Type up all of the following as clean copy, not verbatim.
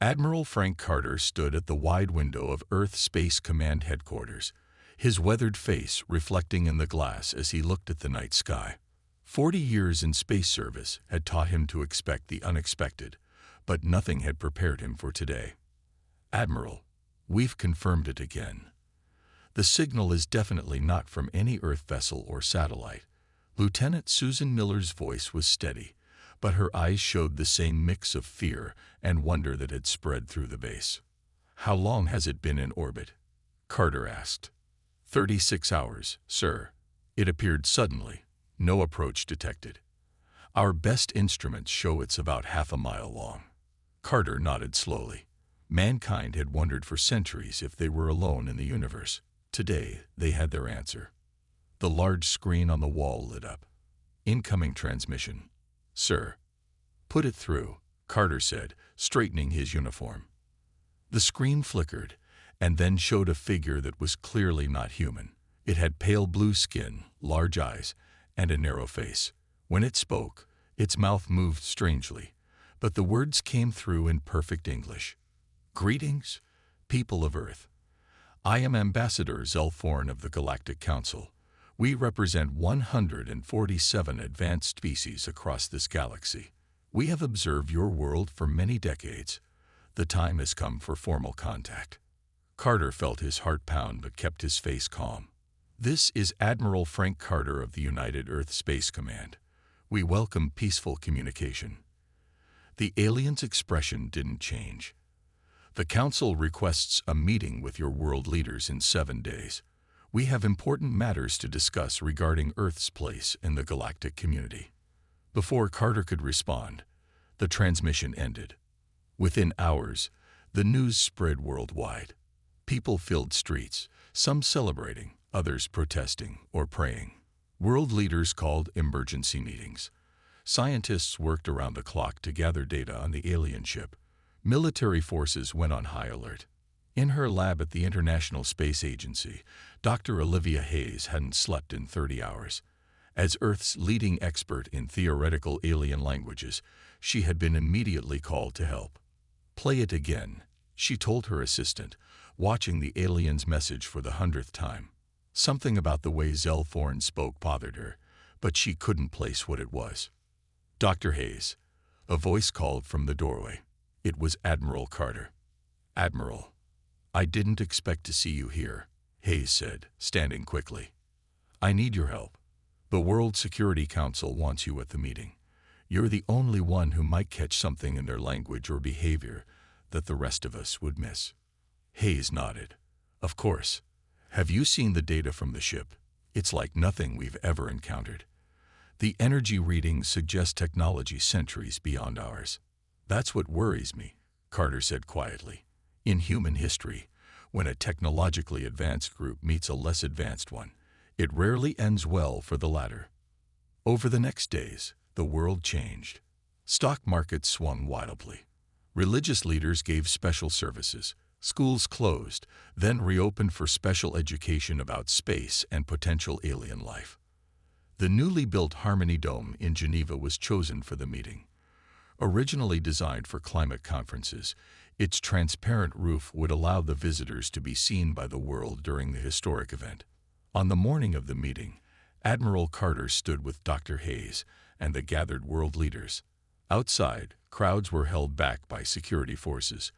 Admiral Frank Carter stood at the wide window of Earth Space Command headquarters, his weathered face reflecting in the glass as he looked at the night sky. 40 years in space service had taught him to expect the unexpected, but nothing had prepared him for today. "Admiral, we've confirmed it again. The signal is definitely not from any Earth vessel or satellite." Lieutenant Susan Miller's voice was steady, but her eyes showed the same mix of fear and wonder that had spread through the base. "How long has it been in orbit?" Carter asked. 36 hours, sir." It appeared suddenly. No approach detected. "Our best instruments show it's about half a mile long." Carter nodded slowly. Mankind had wondered for centuries if they were alone in the universe. Today, they had their answer. The large screen on the wall lit up. "Incoming transmission." "Sir." "Put it through," Carter said, straightening his uniform. The screen flickered, and then showed a figure that was clearly not human. It had pale blue skin, large eyes, and a narrow face. When it spoke, its mouth moved strangely, but the words came through in perfect English. "Greetings, people of Earth. I am Ambassador Zelforn of the Galactic Council. We represent 147 advanced species across this galaxy. We have observed your world for many decades. The time has come for formal contact." Carter felt his heart pound but kept his face calm. "This is Admiral Frank Carter of the United Earth Space Command. We welcome peaceful communication." The alien's expression didn't change. "The Council requests a meeting with your world leaders in 7 days. We have important matters to discuss regarding Earth's place in the galactic community." Before Carter could respond, the transmission ended. Within hours, the news spread worldwide. People filled streets, some celebrating, others protesting or praying. World leaders called emergency meetings. Scientists worked around the clock to gather data on the alien ship. Military forces went on high alert. In her lab at the International Space Agency, Dr. Olivia Hayes hadn't slept in 30 hours. As Earth's leading expert in theoretical alien languages, she had been immediately called to help. "Play it again," she told her assistant, watching the alien's message for the 100th time. Something about the way Zelforn spoke bothered her, but she couldn't place what it was. "Dr. Hayes," a voice called from the doorway. It was Admiral Carter. "Admiral, I didn't expect to see you here," Hayes said, standing quickly. "I need your help. The World Security Council wants you at the meeting. You're the only one who might catch something in their language or behavior that the rest of us would miss." Hayes nodded. "Of course. Have you seen the data from the ship? It's like nothing we've ever encountered. The energy readings suggest technology centuries beyond ours." "That's what worries me," Carter said quietly. "In human history, when a technologically advanced group meets a less advanced one, it rarely ends well for the latter." Over the next days, the world changed. Stock markets swung wildly. Religious leaders gave special services. Schools closed, then reopened for special education about space and potential alien life. The newly built Harmony Dome in Geneva was chosen for the meeting. Originally designed for climate conferences, its transparent roof would allow the visitors to be seen by the world during the historic event. On the morning of the meeting, Admiral Carter stood with Dr. Hayes and the gathered world leaders. Outside, crowds were held back by security forces.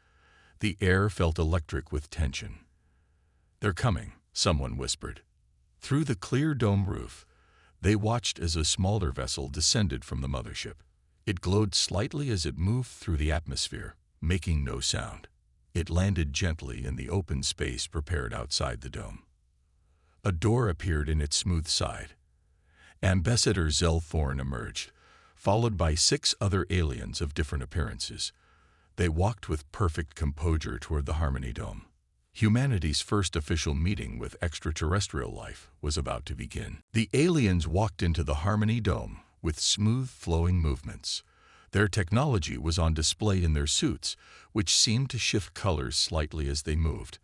The air felt electric with tension. "They're coming," someone whispered. Through the clear dome roof, they watched as a smaller vessel descended from the mothership. It glowed slightly as it moved through the atmosphere, making no sound. It landed gently in the open space prepared outside the dome. A door appeared in its smooth side. Ambassador Zelforn emerged, followed by 6 other aliens of different appearances. They walked with perfect composure toward the Harmony Dome. Humanity's first official meeting with extraterrestrial life was about to begin. The aliens walked into the Harmony Dome with smooth, flowing movements. Their technology was on display in their suits, which seemed to shift colors slightly as they moved.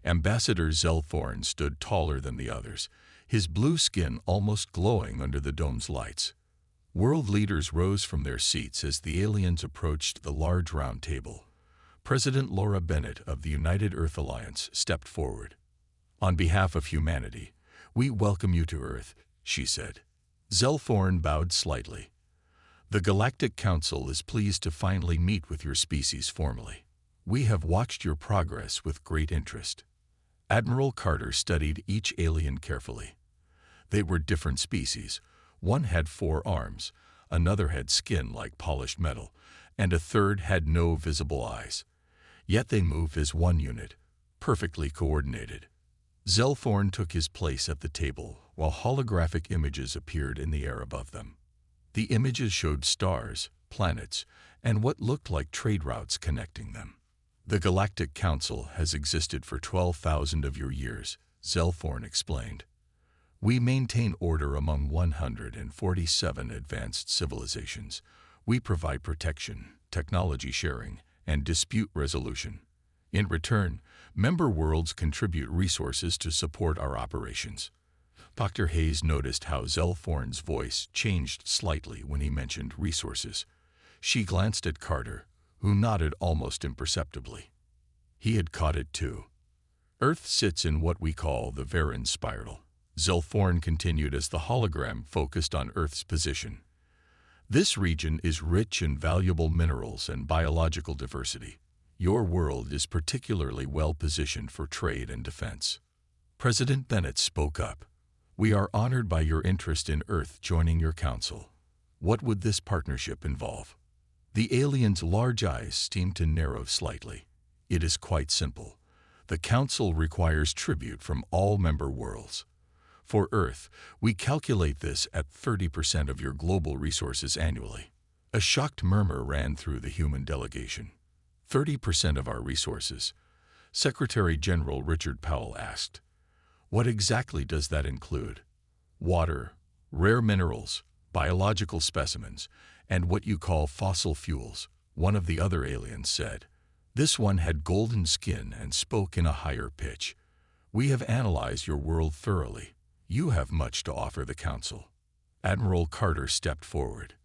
Ambassador Zelforn stood taller than the others, his blue skin almost glowing under the dome's lights. World leaders rose from their seats as the aliens approached the large round table. President Laura Bennett of the United Earth Alliance stepped forward. "On behalf of humanity, we welcome you to Earth," she said. Zelforn bowed slightly. "The Galactic Council is pleased to finally meet with your species formally. We have watched your progress with great interest." Admiral Carter studied each alien carefully. They were different species. One had 4 arms, another had skin like polished metal, and a third had no visible eyes. Yet they moved as one unit, perfectly coordinated. Zelforn took his place at the table while holographic images appeared in the air above them. The images showed stars, planets, and what looked like trade routes connecting them. "The Galactic Council has existed for 12,000 of your years," Zelforn explained. "We maintain order among 147 advanced civilizations. We provide protection, technology sharing, and dispute resolution. In return, member worlds contribute resources to support our operations." Dr. Hayes noticed how Zelforn's voice changed slightly when he mentioned resources. She glanced at Carter, who nodded almost imperceptibly. He had caught it too. "Earth sits in what we call the Varan spiral," Zelforn continued as the hologram focused on Earth's position. "This region is rich in valuable minerals and biological diversity. Your world is particularly well positioned for trade and defense." President Bennett spoke up. "We are honored by your interest in Earth joining your council. What would this partnership involve?" The alien's large eyes seemed to narrow slightly. "It is quite simple. The council requires tribute from all member worlds. For Earth, we calculate this at 30% of your global resources annually." A shocked murmur ran through the human delegation. 30% of our resources? Secretary General Richard Powell asked. "What exactly does that include?" "Water, rare minerals, biological specimens, and what you call fossil fuels," one of the other aliens said. This one had golden skin and spoke in a higher pitch. "We have analyzed your world thoroughly. You have much to offer the Council." Admiral Carter stepped forward.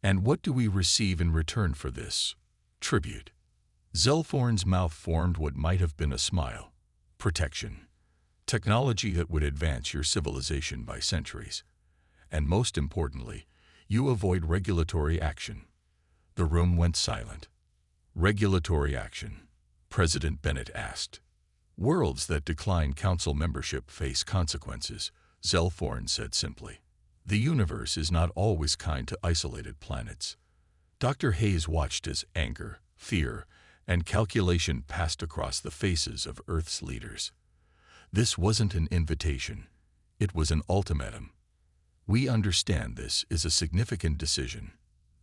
"And what do we receive in return for this tribute?" Zelforn's mouth formed what might have been a smile. "Protection. Technology that would advance your civilization by centuries. And most importantly, you avoid regulatory action." The room went silent. "Regulatory action?" President Bennett asked. "Worlds that decline council membership face consequences," Zelforn said simply. "The universe is not always kind to isolated planets." Dr. Hayes watched as anger, fear, and calculation passed across the faces of Earth's leaders. This wasn't an invitation. It was an ultimatum. "We understand this is a significant decision,"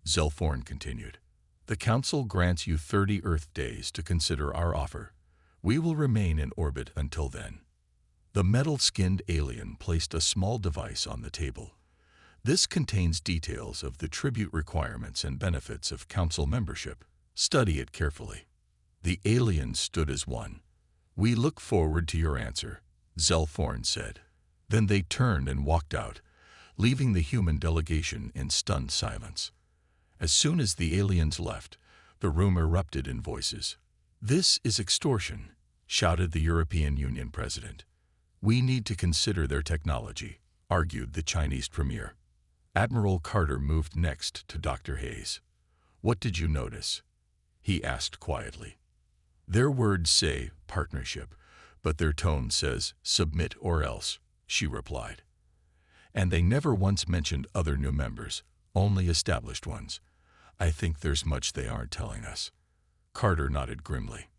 Zelforn continued. "The Council grants you 30 Earth days to consider our offer. We will remain in orbit until then." The metal-skinned alien placed a small device on the table. "This contains details of the tribute requirements and benefits of Council membership. Study it carefully." The aliens stood as one. "We look forward to your answer," Zelforn said. Then they turned and walked out, leaving the human delegation in stunned silence. As soon as the aliens left, the room erupted in voices. "This is extortion," shouted the European Union president. "We need to consider their technology," argued the Chinese premier. Admiral Carter moved next to Dr. Hayes. "What did you notice?" he asked quietly. "Their words say partnership, but their tone says submit or else," she replied. "And they never once mentioned other new members, only established ones. I think there's much they aren't telling us." Carter nodded grimly.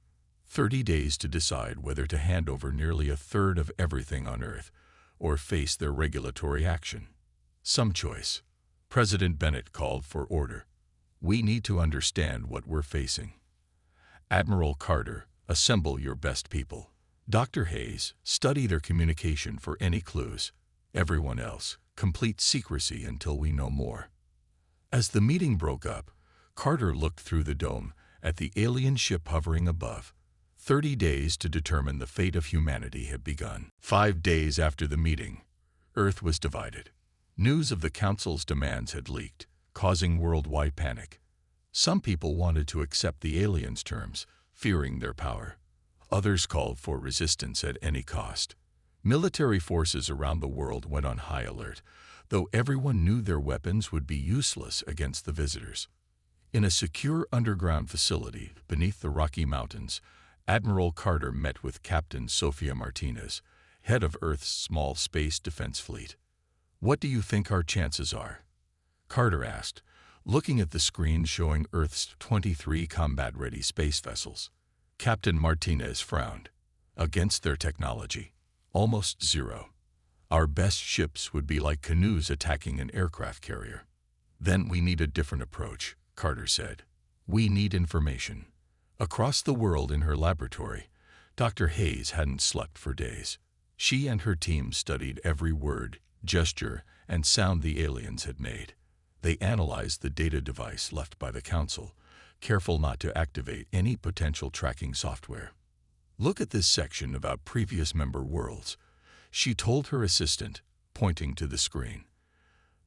30 days to decide whether to hand over nearly a third of everything on Earth or face their regulatory action. Some choice. President Bennett called for order. "We need to understand what we're facing. Admiral Carter, assemble your best people. Dr. Hayes, study their communication for any clues. Everyone else, complete secrecy until we know more." As the meeting broke up, Carter looked through the dome at the alien ship hovering above. 30 days to determine the fate of humanity had begun. 5 days after the meeting, Earth was divided. News of the Council's demands had leaked, causing worldwide panic. Some people wanted to accept the aliens' terms, fearing their power. Others called for resistance at any cost. Military forces around the world went on high alert, though everyone knew their weapons would be useless against the visitors. In a secure underground facility beneath the Rocky Mountains, Admiral Carter met with Captain Sofia Martinez, head of Earth's small space defense fleet. "What do you think our chances are?" Carter asked, looking at the screen showing Earth's 23 combat-ready space vessels. Captain Martinez frowned. "Against their technology, almost zero. Our best ships would be like canoes attacking an aircraft carrier." "Then we need a different approach," Carter said. "We need information." Across the world in her laboratory, Dr. Hayes hadn't slept for days. She and her team studied every word, gesture, and sound the aliens had made. They analyzed the data device left by the Council, careful not to activate any potential tracking software. "Look at this section about previous member worlds," she told her assistant, pointing to the screen.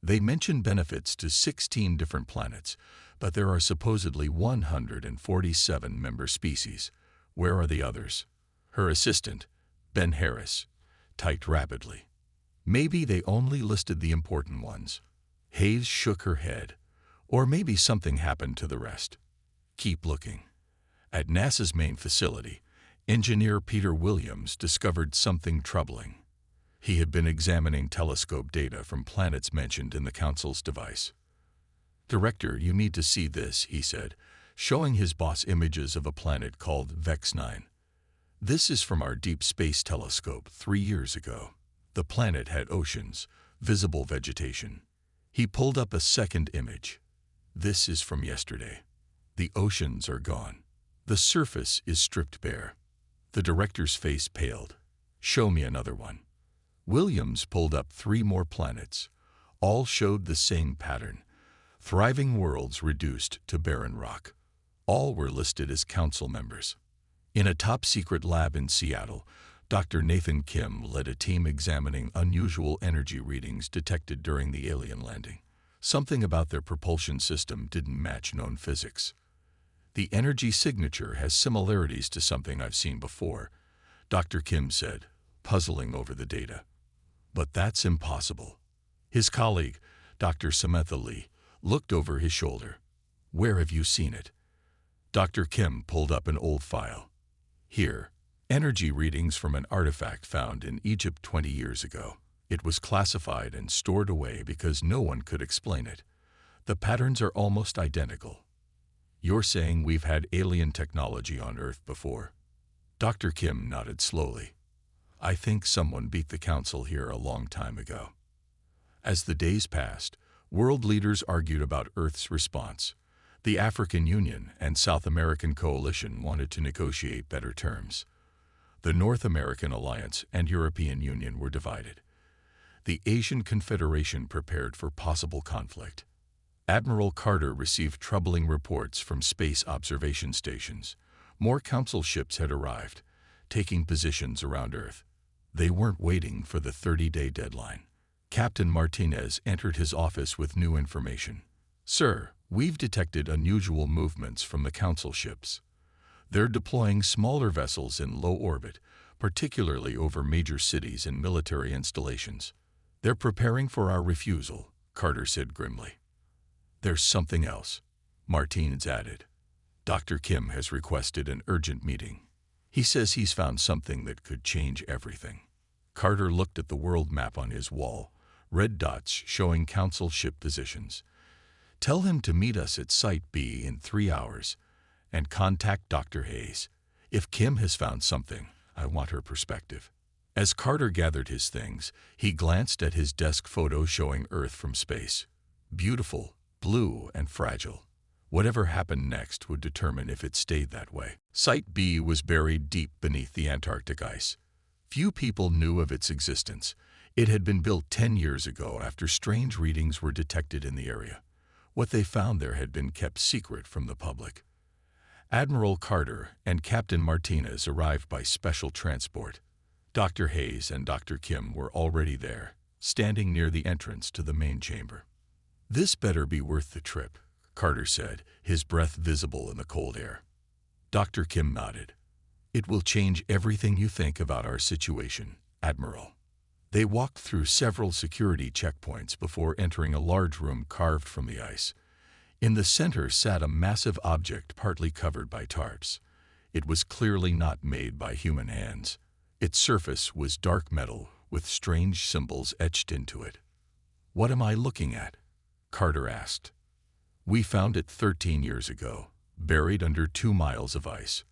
"They mention benefits to 16 different planets, but there are supposedly 147 member species. Where are the others?" Her assistant, Ben Harris, typed rapidly. "Maybe they only listed the important ones." Hayes shook her head. "Or maybe something happened to the rest." "Keep looking." At NASA's main facility, engineer Peter Williams discovered something troubling. He had been examining telescope data from planets mentioned in the Council's device. "Director, you need to see this," he said, showing his boss images of a planet called Vex 9. "This is from our Deep Space Telescope 3 years ago." The planet had oceans, visible vegetation. He pulled up a second image. "This is from yesterday. The oceans are gone. The surface is stripped bare." The director's face paled. "Show me another one." Williams pulled up 3 more planets. All showed the same pattern. Thriving worlds reduced to barren rock. All were listed as Council members. In a top-secret lab in Seattle, Dr. Nathan Kim led a team examining unusual energy readings detected during the alien landing. Something about their propulsion system didn't match known physics. "The energy signature has similarities to something I've seen before," Dr. Kim said, puzzling over the data. "But that's impossible." His colleague, Dr. Samantha Lee, looked over his shoulder. "Where have you seen it?" Dr. Kim pulled up an old file. "Here, energy readings from an artifact found in Egypt 20 years ago. It was classified and stored away because no one could explain it. The patterns are almost identical." "You're saying we've had alien technology on Earth before?" Dr. Kim nodded slowly. "I think someone beat the Council here a long time ago." As the days passed, world leaders argued about Earth's response. The African Union and South American Coalition wanted to negotiate better terms. The North American Alliance and European Union were divided. The Asian Confederation prepared for possible conflict. Admiral Carter received troubling reports from space observation stations. More Council ships had arrived, taking positions around Earth. They weren't waiting for the 30-day deadline. Captain Martinez entered his office with new information. "Sir, we've detected unusual movements from the Council ships. They're deploying smaller vessels in low orbit, particularly over major cities and military installations. They're preparing for our refusal," Carter said grimly. "There's something else," Martinez added. "Dr. Kim has requested an urgent meeting. He says he's found something that could change everything." Carter looked at the world map on his wall, red dots showing Council ship positions. "Tell him to meet us at Site B in 3 hours, and contact Dr. Hayes. If Kim has found something, I want her perspective." As Carter gathered his things, he glanced at his desk photo showing Earth from space. Beautiful, blue, and fragile. Whatever happened next would determine if it stayed that way. Site B was buried deep beneath the Antarctic ice. Few people knew of its existence. It had been built 10 years ago after strange readings were detected in the area. What they found there had been kept secret from the public. Admiral Carter and Captain Martinez arrived by special transport. Dr. Hayes and Dr. Kim were already there, standing near the entrance to the main chamber. "This better be worth the trip," Carter said, his breath visible in the cold air. Dr. Kim nodded. It will change everything you think about our situation, Admiral. They walked through several security checkpoints before entering a large room carved from the ice. In the center sat a massive object partly covered by tarps. It was clearly not made by human hands. Its surface was dark metal with strange symbols etched into it. "What am I looking at?" Carter asked. "We found it 13 years ago, buried under 2 miles of ice,"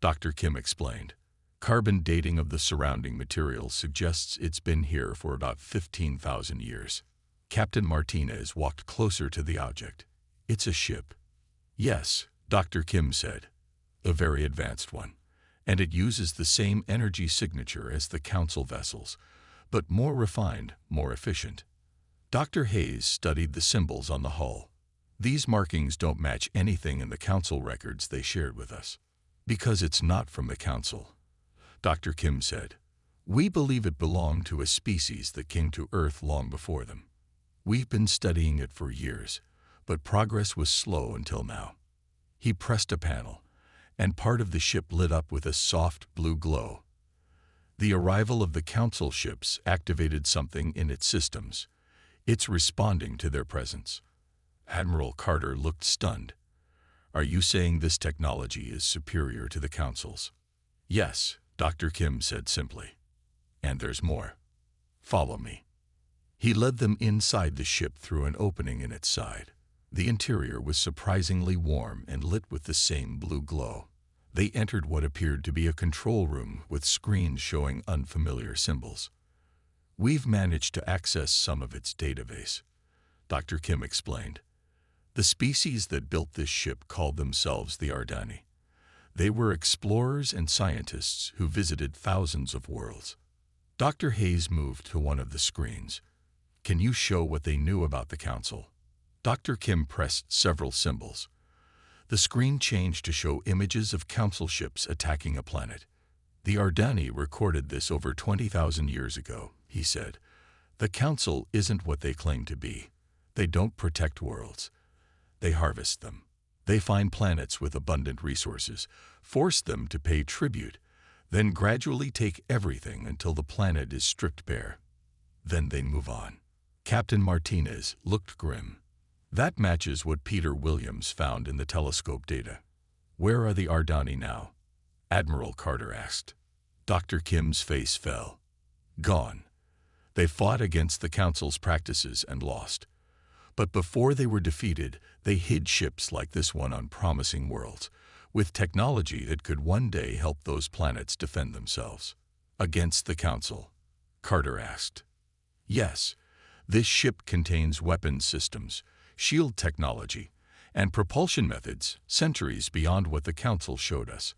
Dr. Kim explained. "Carbon dating of the surrounding material suggests it's been here for about 15,000 years." Captain Martinez walked closer to the object. "It's a ship." "Yes," Dr. Kim said. "A very advanced one. And it uses the same energy signature as the Council vessels, but more refined, more efficient." Dr. Hayes studied the symbols on the hull. "These markings don't match anything in the Council records they shared with us." "Because it's not from the Council," Dr. Kim said. "We believe it belonged to a species that came to Earth long before them. We've been studying it for years, but progress was slow until now." He pressed a panel, and part of the ship lit up with a soft blue glow. The arrival of the Council ships activated something in its systems. It's responding to their presence. Admiral Carter looked stunned. "Are you saying this technology is superior to the Council's?" "Yes," Dr. Kim said simply. "And there's more. Follow me." He led them inside the ship through an opening in its side. The interior was surprisingly warm and lit with the same blue glow. They entered what appeared to be a control room with screens showing unfamiliar symbols. "We've managed to access some of its database," Dr. Kim explained. "The species that built this ship called themselves the Ardani. They were explorers and scientists who visited thousands of worlds." Dr. Hayes moved to one of the screens. "Can you show what they knew about the Council?" Dr. Kim pressed several symbols. The screen changed to show images of Council ships attacking a planet. "The Ardani recorded this over 20,000 years ago," he said. "The Council isn't what they claim to be. They don't protect worlds. They harvest them. They find planets with abundant resources, force them to pay tribute, then gradually take everything until the planet is stripped bare. Then they move on." Captain Martinez looked grim. "That matches what Peter Williams found in the telescope data." "Where are the Ardani now?" Admiral Carter asked. Dr. Kim's face fell. "Gone. They fought against the Council's practices and lost. But before they were defeated, they hid ships like this one on promising worlds, with technology that could one day help those planets defend themselves." "Against the Council?" Carter asked. "Yes. This ship contains weapons systems, shield technology, and propulsion methods centuries beyond what the Council showed us.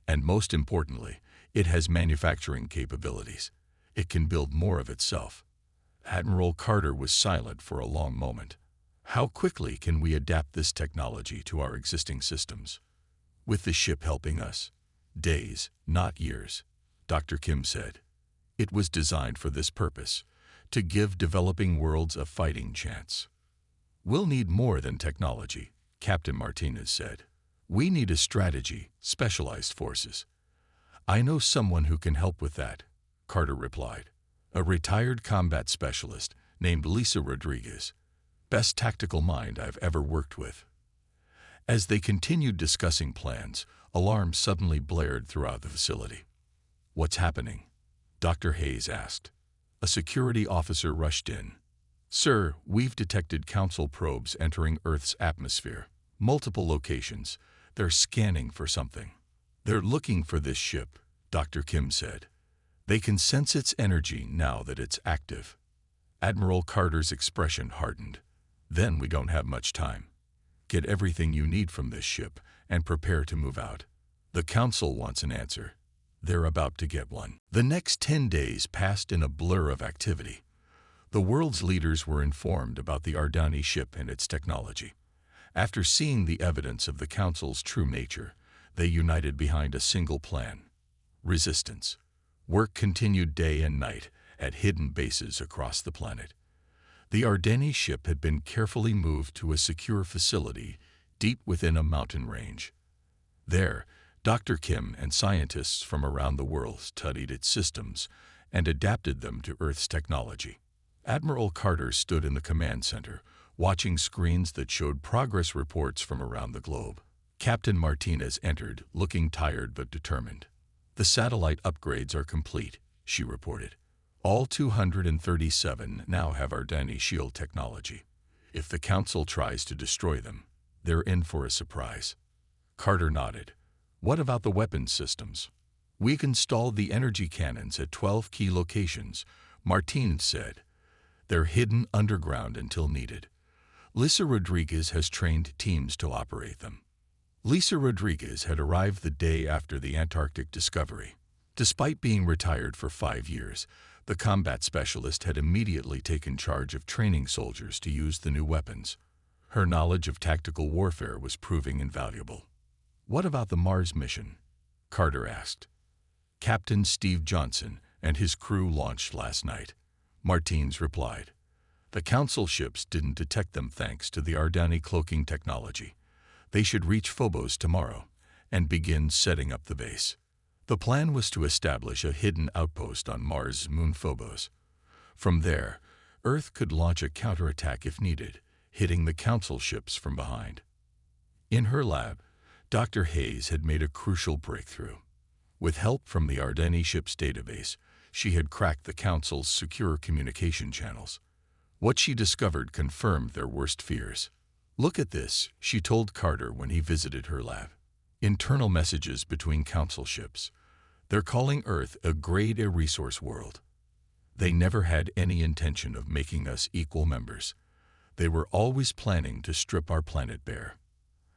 And most importantly, it has manufacturing capabilities. It can build more of itself." Admiral Carter was silent for a long moment. "How quickly can we adapt this technology to our existing systems?" "With the ship helping us. Days, not years," Dr. Kim said. "It was designed for this purpose, to give developing worlds a fighting chance." "We'll need more than technology," Captain Martinez said. "We need a strategy, specialized forces." "I know someone who can help with that," Carter replied. "A retired combat specialist named Lisa Rodriguez. Best tactical mind I've ever worked with." As they continued discussing plans, alarms suddenly blared throughout the facility. "What's happening?" Dr. Hayes asked. A security officer rushed in. "Sir, we've detected Council probes entering Earth's atmosphere. Multiple locations. They're scanning for something." "They're looking for this ship," Dr. Kim said. "They can sense its energy now that it's active." Admiral Carter's expression hardened. "Then we don't have much time. Get everything you need from this ship and prepare to move out. The Council wants an answer. They're about to get one." The next 10 days passed in a blur of activity. The world's leaders were informed about the Ardani ship and its technology. After seeing the evidence of the Council's true nature, they united behind a single plan: resistance. Work continued day and night at hidden bases across the planet. The Ardani ship had been carefully moved to a secure facility deep within a mountain range. There, Dr. Kim and scientists from around the world studied its systems and adapted them to Earth's technology. Admiral Carter stood in the command center, watching screens that showed progress reports from around the globe. Captain Martinez entered, looking tired but determined. "The satellite upgrades are complete," she reported. "All 237 now have Ardani shield technology. If the Council tries to destroy them, they're in for a surprise." Carter nodded. "What about the weapons systems?" "We've installed the energy cannons at 12 key locations," Martinez said. "They're hidden underground until needed. Lisa Rodriguez has trained teams to operate them." Lisa Rodriguez had arrived the day after the Antarctic discovery. Despite being retired for 5 years, the combat specialist had immediately taken charge of training soldiers to use the new weapons. Her knowledge of tactical warfare was proving invaluable. "What about the Mars mission?" Carter asked. "Captain Steve Johnson and his crew launched last night," Martinez replied. "The Council ships didn't detect them thanks to the Ardani cloaking technology. They should reach Phobos tomorrow and begin setting up the base." The plan was to establish a hidden outpost on Mars' moon Phobos. From there, Earth could launch a counterattack if needed, hitting the Council ships from behind. In her lab, Dr. Hayes had made a crucial breakthrough. With help from the Ardani ship's database, she had cracked the Council's secure communication channels. What she discovered confirmed their worst fears. "Look at this," she told Carter when he visited her lab. "Internal messages between Council ships. They're calling Earth a Grade A resource world. They never had any intention of making us equal members. They were always planning to strip our planet bare."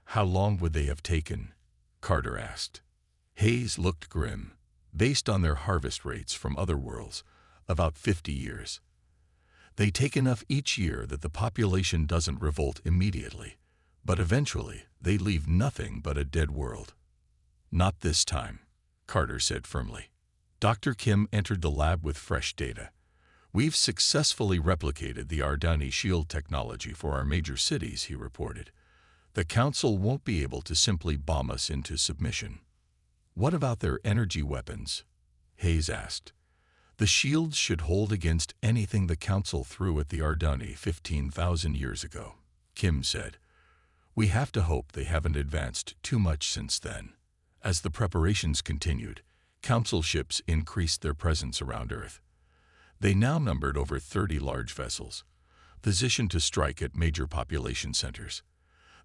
"How long would they have taken?" Carter asked. Hayes looked grim. "Based on their harvest rates from other worlds, about 50 years. They take enough each year that the population doesn't revolt immediately, but eventually they leave nothing but a dead world." "Not this time," Carter said firmly. Dr. Kim entered the lab with fresh data. "We've successfully replicated the Ardani shield technology for our major cities," he reported. "The Council won't be able to simply bomb us into submission." "What about their energy weapons?" Hayes asked. "The shields should hold against anything the Council threw at the Ardani 15,000 years ago," Kim said. "We have to hope they haven't advanced too much since then." As the preparations continued, Council ships increased their presence around Earth. They now numbered over 30 large vessels, positioned to strike at major population centers.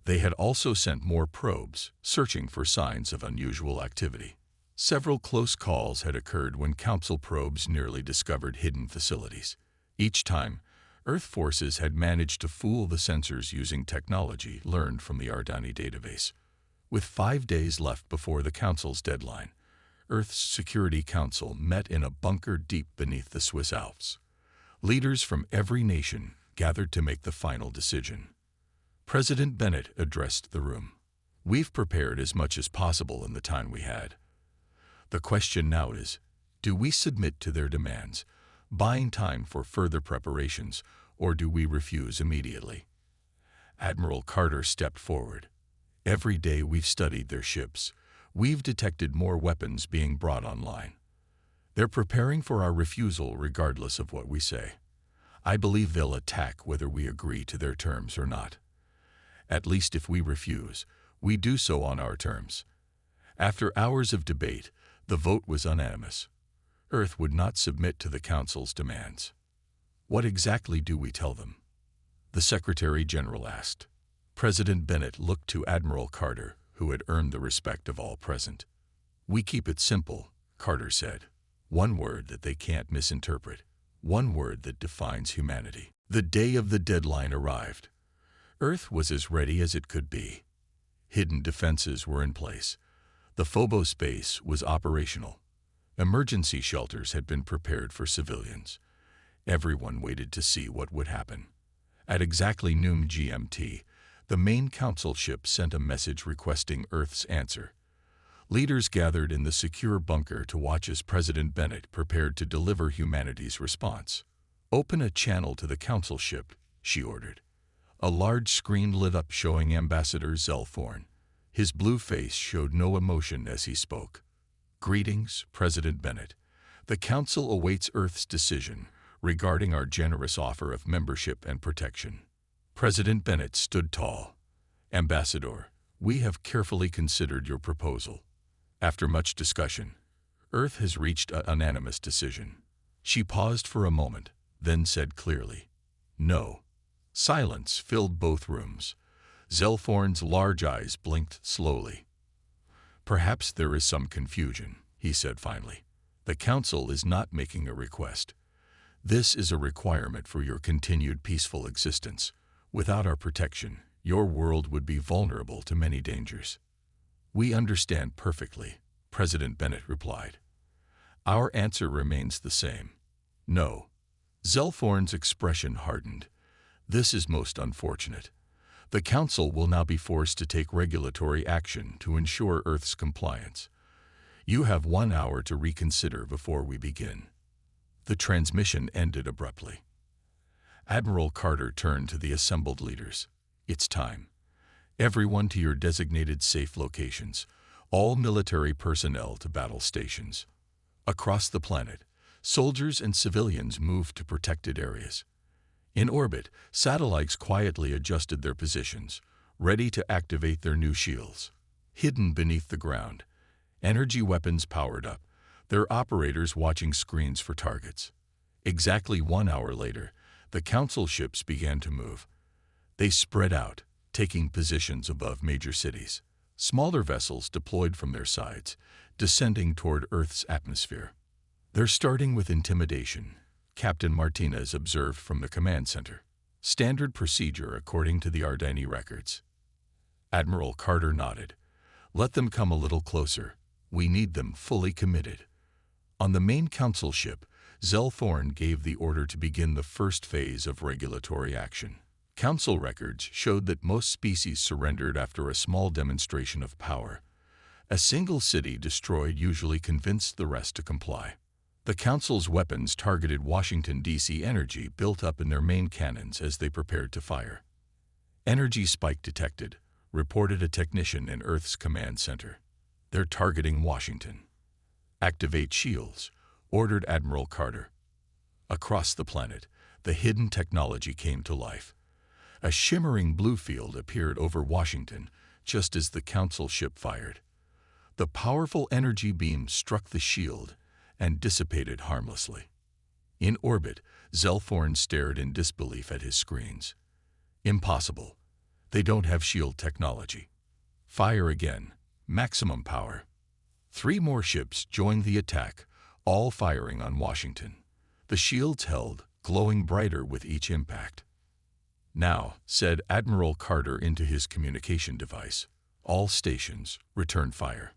They had also sent more probes, searching for signs of unusual activity. Several close calls had occurred when Council probes nearly discovered hidden facilities. Each time, Earth forces had managed to fool the sensors using technology learned from the Ardani database. With 5 days left before the Council's deadline, Earth's Security Council met in a bunker deep beneath the Swiss Alps. Leaders from every nation gathered to make the final decision. President Bennett addressed the room. "We've prepared as much as possible in the time we had. The question now is, do we submit to their demands, buying time for further preparations, or do we refuse immediately?" Admiral Carter stepped forward. "Every day we've studied their ships, we've detected more weapons being brought online. They're preparing for our refusal regardless of what we say. I believe they'll attack whether we agree to their terms or not. At least if we refuse, we do so on our terms." After hours of debate, the vote was unanimous. Earth would not submit to the Council's demands. "What exactly do we tell them?" the Secretary General asked. President Bennett looked to Admiral Carter, who had earned the respect of all present. "We keep it simple," Carter said. "One word that they can't misinterpret. One word that defines humanity." The day of the deadline arrived. Earth was as ready as it could be. Hidden defenses were in place. The Phobos base was operational. Emergency shelters had been prepared for civilians. Everyone waited to see what would happen. At exactly noon GMT, the main Council ship sent a message requesting Earth's answer. Leaders gathered in the secure bunker to watch as President Bennett prepared to deliver humanity's response. "Open a channel to the Council ship," she ordered. A large screen lit up showing Ambassador Zelforn, His blue face showed no emotion as he spoke. "Greetings, President Bennett. The Council awaits Earth's decision regarding our generous offer of membership and protection." President Bennett stood tall. "Ambassador, we have carefully considered your proposal. After much discussion, Earth has reached a unanimous decision." She paused for a moment, then said clearly, "No." Silence filled both rooms. Zelphorn's large eyes blinked slowly. "Perhaps there is some confusion," he said finally. "The Council is not making a request. This is a requirement for your continued peaceful existence. Without our protection, your world would be vulnerable to many dangers." "We understand perfectly," President Bennett replied. "Our answer remains the same. No." Zelphorn's expression hardened. "This is most unfortunate. The Council will now be forced to take regulatory action to ensure Earth's compliance. You have 1 hour to reconsider before we begin." The transmission ended abruptly. Admiral Carter turned to the assembled leaders. "It's time. Everyone to your designated safe locations. All military personnel to battle stations." Across the planet, soldiers and civilians moved to protected areas. In orbit, satellites quietly adjusted their positions, ready to activate their new shields. Hidden beneath the ground, energy weapons powered up, their operators watching screens for targets. Exactly 1 hour later, the Council ships began to move. They spread out, taking positions above major cities. Smaller vessels deployed from their sides, descending toward Earth's atmosphere. "They're starting with intimidation," Captain Martinez observed from the command center. "Standard procedure according to the Ardani records." Admiral Carter nodded. "Let them come a little closer. We need them fully committed." On the main Council ship, Zelphorn gave the order to begin the first phase of regulatory action. Council records showed that most species surrendered after a small demonstration of power. A single city destroyed usually convinced the rest to comply. The Council's weapons targeted Washington, D.C. energy built up in their main cannons as they prepared to fire. "Energy spike detected," reported a technician in Earth's command center. "They're targeting Washington." "Activate shields," ordered Admiral Carter. Across the planet, the hidden technology came to life. A shimmering blue field appeared over Washington just as the Council ship fired. The powerful energy beam struck the shield and dissipated harmlessly. In orbit, Zelphorn stared in disbelief at his screens. "Impossible. They don't have shield technology." "Fire again. Maximum power." 3 more ships joined the attack, all firing on Washington. The shields held, glowing brighter with each impact. "Now," said Admiral Carter into his communication device, "all stations, return fire."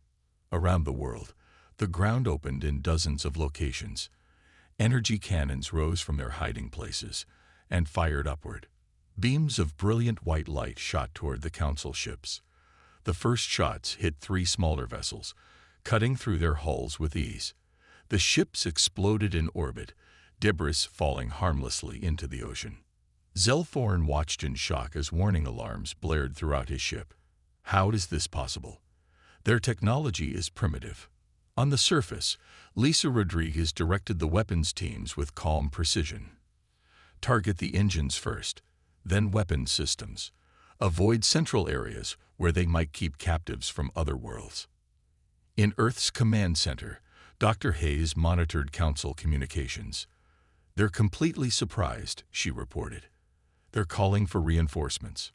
Around the world, the ground opened in dozens of locations. Energy cannons rose from their hiding places and fired upward. Beams of brilliant white light shot toward the Council ships. The first shots hit 3 smaller vessels, cutting through their hulls with ease. The ships exploded in orbit, debris falling harmlessly into the ocean. Zelphorn watched in shock as warning alarms blared throughout his ship. How is this possible? Their technology is primitive. On the surface, Lisa Rodriguez directed the weapons teams with calm precision. Target the engines first, then weapons systems. Avoid central areas where they might keep captives from other worlds. In Earth's command center, Dr. Hayes monitored Council communications. "They're completely surprised," she reported. "They're calling for reinforcements."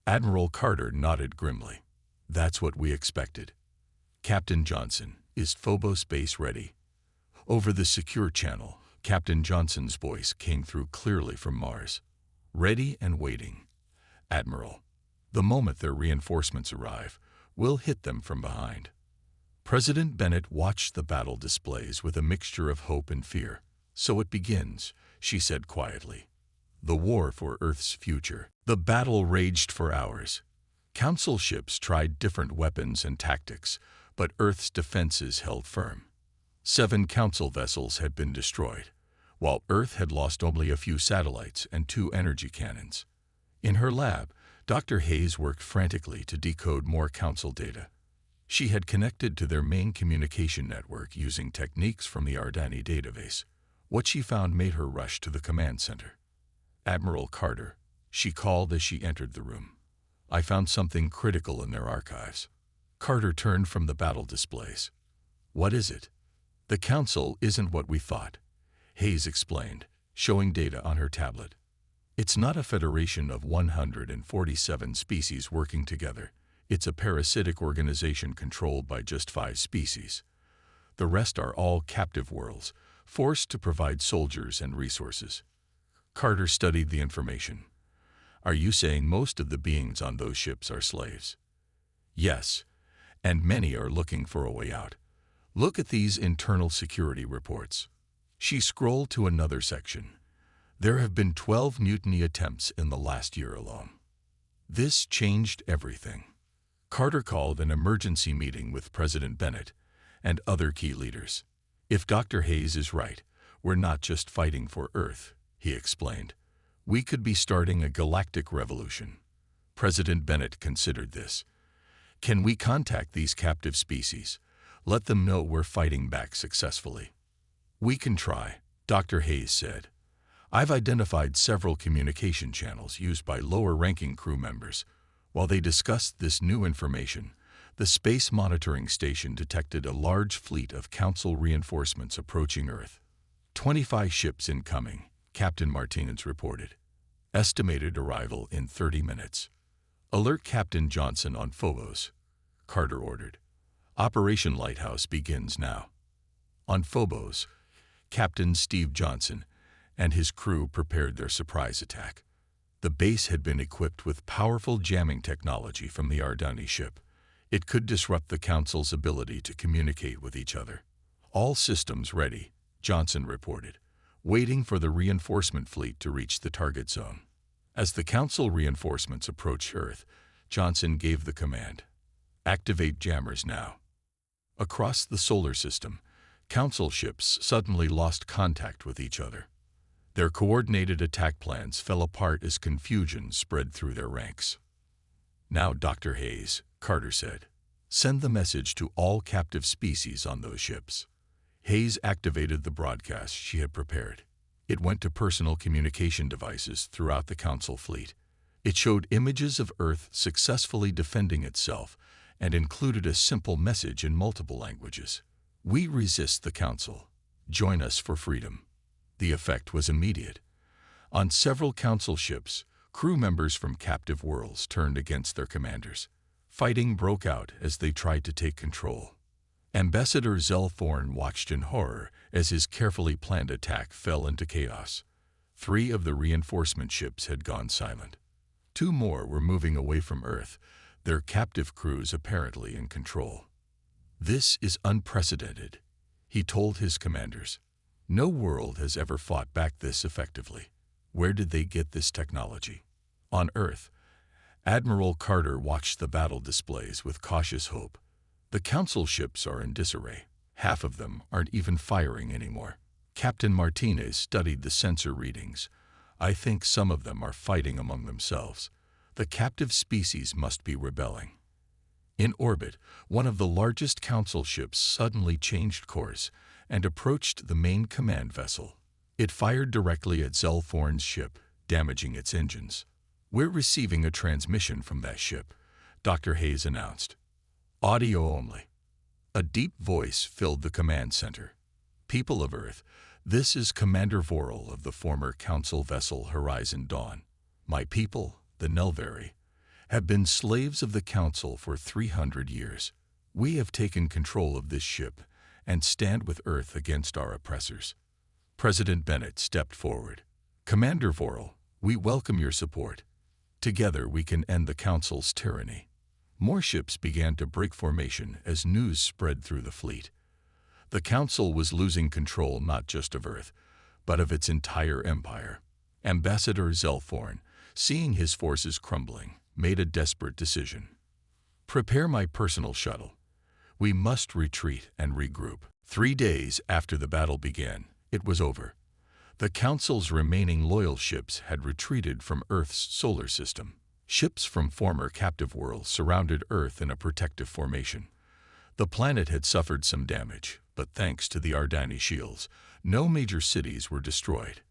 Admiral Carter nodded grimly. "That's what we expected." "Captain Johnson, is Phobos base ready?" Over the secure channel, Captain Johnson's voice came through clearly from Mars. "Ready and waiting, Admiral. The moment their reinforcements arrive, we'll hit them from behind." President Bennett watched the battle displays with a mixture of hope and fear. "So it begins," she said quietly. "The war for Earth's future." The battle raged for hours. Council ships tried different weapons and tactics, but Earth's defenses held firm. 7 Council vessels had been destroyed, while Earth had lost only a few satellites and 2 energy cannons. In her lab, Dr. Hayes worked frantically to decode more Council data. She had connected to their main communication network using techniques from the Ardani database. What she found made her rush to the command center. "Admiral Carter," she called as she entered the room. "I found something critical in their archives." Carter turned from the battle displays. "What is it?" "The Council isn't what we thought," Hayes explained, showing data on her tablet. "It's not a federation of 147 species working together. It's a parasitic organization controlled by just 5 species. The rest are all captive worlds, forced to provide soldiers and resources." Carter studied the information. "Are you saying most of the beings on those ships are slaves?" "Yes, and many are looking for a way out. Look at these internal security reports." She scrolled to another section. "There have been 12 mutiny attempts in the last year alone." This changed everything. Carter called an emergency meeting with President Bennett and other key leaders. "If Dr. Hayes is right, we're not just fighting for Earth," he explained. "We could be starting a galactic revolution." President Bennett considered this. "Can we contact these captive species? Let them know we're fighting back successfully." "We can try," Dr. Hayes said. "I've identified several communication channels used by lower-ranking crew members. While they discussed this new information, the Space Monitoring Station detected a large fleet of Council reinforcements approaching Earth. 25 ships incoming," Captain Martinez reported. "Estimated arrival in 30 minutes. Alert Captain Johnson on Phobos," Carter ordered. "Operation Lighthouse begins now." On Phobos, Captain Steve Johnson and his crew prepared their surprise attack. The base had been equipped with powerful jamming technology from the Ardani ship. It could disrupt the Council's ability to communicate with each other. "All systems ready," Johnson reported, waiting for the reinforcement fleet to reach the target zone. As the Council reinforcements approached Earth, Johnson gave the command, "Activate jammers now." Across the solar system, Council ships suddenly lost contact with each other. Their coordinated attack plans fell apart as confusion spread through their ranks. "Now, Dr. Hayes," Carter said, "send the message to all captive species on those ships." Hayes activated the broadcast she had prepared. It went to personal communication devices throughout the Council fleet. It showed images of Earth successfully defending itself and included a simple message in multiple languages. "We resist the Council. Join us for freedom." The effect was immediate. On several Council ships, crew members from captive worlds turned against their commanders. Fighting broke out as they tried to take control. Ambassador Zell Thorne watched in horror as his carefully planned attack fell into chaos. 3 of the reinforcement ships had gone silent. 2 more were moving away from Earth, their captive crews apparently in control. "This is unprecedented," he told his commanders. "No world has ever fought back this effectively. Where did they get this technology?" On Earth, Admiral Carter watched the battle displays with cautious hope. The Council ships are in disarray. Half of them aren't even firing anymore. Captain Martinez studied the sensor readings. "I think some of them are fighting among themselves. The captive species must be rebelling." In orbit, one of the largest Council ships suddenly changed course and approached the main command vessel. It fired directly at Zell Thorne's ship, damaging its engines. "We're receiving a transmission from that ship," Dr. Hayes announced. "Audio only." A deep voice filled the command center. "People of Earth, this is Commander Vorel of the former Council vessel Horizon Dawn. My people, the Nelvari, have been slaves of the Council for 300 years. We have taken control of this ship and stand with Earth against our oppressors." President Bennett stepped forward. "Commander Vorel, we welcome your support. Together we can end the Council's tyranny." More ships began to break formation as news spread through the fleet. The Council was losing control not just of Earth, but of its entire empire. Ambassador Zell Thorne, seeing his forces crumbling, made a desperate decision. "Prepare my personal shuttle. We must retreat and regroup." 3 days after the battle began, it was over. The Council's remaining loyal ships had retreated from Earth's solar system. Ships from former captive worlds surrounded Earth in a protective formation. The planet had suffered some damage, but thanks to the Ardani shields, no major cities were destroyed.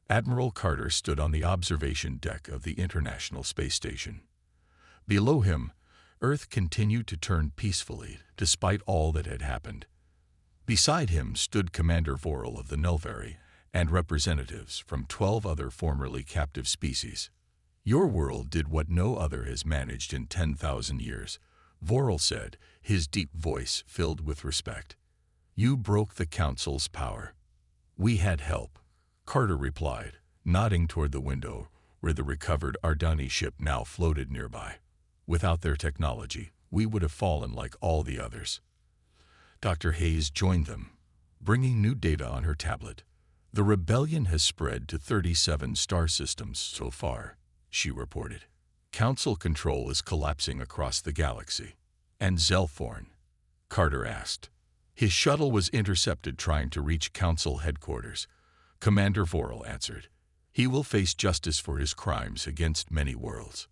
Admiral Carter stood on the observation deck of the International Space Station. Below him, Earth continued to turn peacefully despite all that had happened. Beside him stood Commander Vorel of the Nelvari and representatives from 12 other formerly captive species. "Your world did what no other has managed in 10,000 years," Vorel said, his deep voice filled with respect. "You broke the Council's power." "We had help," Carter replied, nodding toward the window where the recovered Ardani ship now floated nearby. "Without their technology, we would have fallen like all the others." Dr. Hayes joined them, bringing new data on her tablet. "The rebellion has spread to 37 star systems so far," she reported. "Council control is collapsing across the galaxy." "And Zelthorn?" Carter asked. "His shuttle was intercepted trying to reach Council headquarters," Commander Vorel answered. "He will face justice for his crimes against many worlds."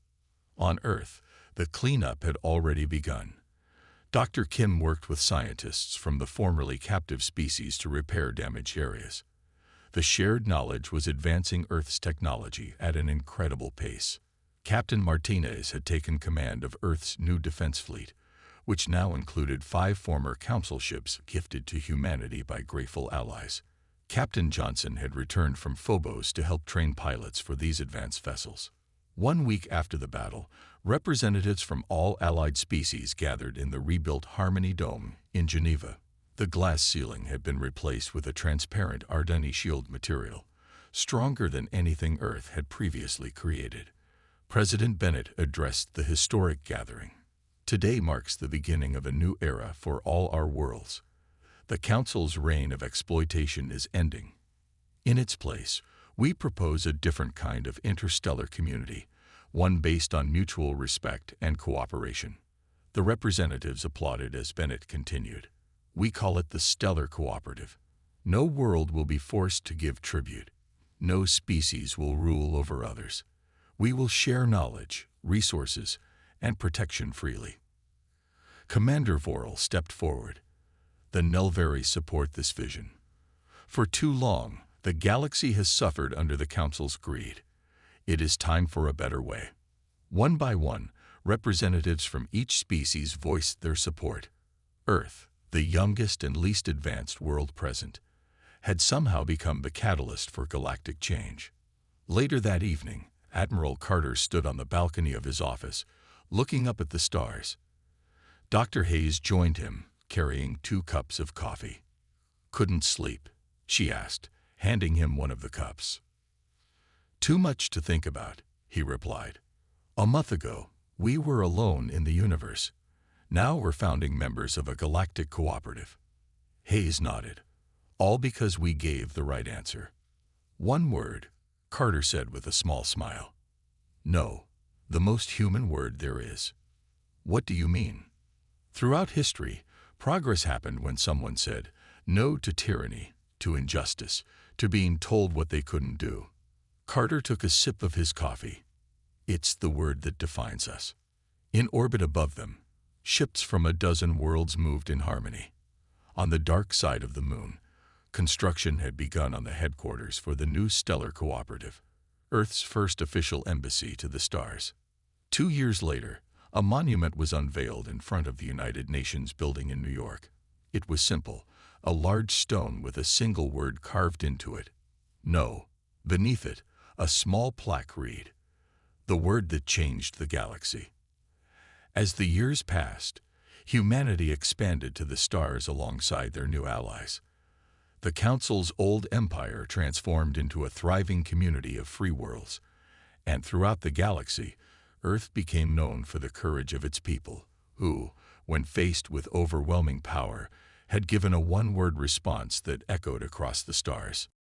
On Earth, the cleanup had already begun. Dr. Kim worked with scientists from the formerly captive species to repair damaged areas. The shared knowledge was advancing Earth's technology at an incredible pace. Captain Martinez had taken command of Earth's new defense fleet, which now included 5 former Council ships gifted to humanity by grateful allies. Captain Johnson had returned from Phobos to help train pilots for these advanced vessels. 1 week after the battle, representatives from all allied species gathered in the rebuilt Harmony Dome in Geneva. The glass ceiling had been replaced with a transparent Ardani shield material, stronger than anything Earth had previously created. President Bennett addressed the historic gathering. "Today marks the beginning of a new era for all our worlds. The Council's reign of exploitation is ending. In its place, we propose a different kind of interstellar community, one based on mutual respect and cooperation." The representatives applauded as Bennett continued. "We call it the Stellar Cooperative. No world will be forced to give tribute. No species will rule over others. We will share knowledge, resources, and protection freely." Commander Vorel stepped forward. "The Nelvari support this vision. For too long, the galaxy has suffered under the Council's greed. It is time for a better way." One by one, representatives from each species voiced their support. Earth, the youngest and least advanced world present, had somehow become the catalyst for galactic change. Later that evening, Admiral Carter stood on the balcony of his office, looking up at the stars. Dr. Hayes joined him, carrying 2 cups of coffee. "Couldn't sleep?" she asked, handing him one of the cups. "Too much to think about," he replied. "A month ago, we were alone in the universe. Now we're founding members of a galactic cooperative." Hayes nodded. "All because we gave the right answer." "One word," Carter said with a small smile. "No, the most human word there is." "What do you mean?" "Throughout history, progress happened when someone said no to tyranny, to injustice, to being told what they couldn't do." Carter took a sip of his coffee. "It's the word that defines us." In orbit above them, ships from a dozen worlds moved in harmony. On the dark side of the moon, construction had begun on the headquarters for the new Stellar Cooperative, Earth's first official embassy to the stars. 2 years later, a monument was unveiled in front of the United Nations building in New York. It was simple, a large stone with a single word carved into it: "No." Beneath it, a small plaque read, "The word that changed the galaxy." As the years passed, humanity expanded to the stars alongside their new allies. The Council's old empire transformed into a thriving community of free worlds, and throughout the galaxy, Earth became known for the courage of its people, who, when faced with overwhelming power, had given a one-word response that echoed across the stars.